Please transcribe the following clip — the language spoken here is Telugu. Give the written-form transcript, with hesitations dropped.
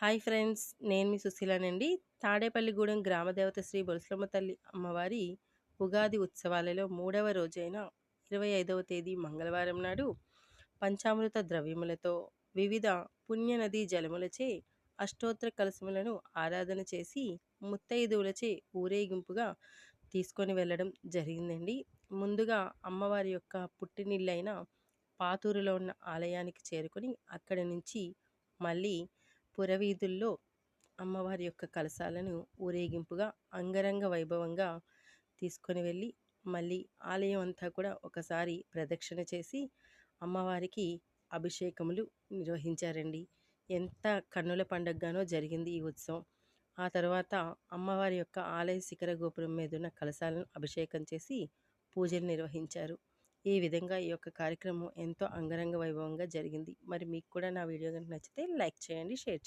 హాయ్ ఫ్రెండ్స్, నేను మీ సుశీలనండి. తాడేపల్లిగూడెం గ్రామదేవత శ్రీ బొలసలమ్మ తల్లి అమ్మవారి ఉగాది ఉత్సవాలలో మూడవ రోజైన 25వ తేదీ మంగళవారం నాడు పంచామృత ద్రవ్యములతో వివిధ పుణ్యనదీ జలములచే అష్టోత్తర కలశములను ఆరాధన చేసి ముత్తైదువులచే ఊరేగింపుగా తీసుకొని వెళ్ళడం జరిగిందండి. ముందుగా అమ్మవారి యొక్క పుట్టినిల్లైన పాతూరులో ఉన్న ఆలయానికి చేరుకొని అక్కడి నుంచి మళ్ళీ పురవీధుల్లో అమ్మవారి యొక్క కలశాలను ఊరేగింపుగా అంగరంగ వైభవంగా తీసుకొని వెళ్ళి మళ్ళీ ఆలయం అంతా కూడా ఒకసారి ప్రదక్షిణ చేసి అమ్మవారికి అభిషేకములు నిర్వహించారండి. ఎంత కన్నుల పండగగానో జరిగింది ఈ ఉత్సవం. ఆ తర్వాత అమ్మవారి యొక్క ఆలయ శిఖర గోపురం మీద ఉన్న కలశాలను అభిషేకం చేసి పూజలు నిర్వహించారు. ఈ విధంగా ఈ యొక్క కార్యక్రమం ఎంతో అంగరంగ వైభవంగా జరిగింది. మరి మీకు కూడా నా వీడియో కనుక నచ్చితే లైక్ చేయండి, షేర్ చేయండి.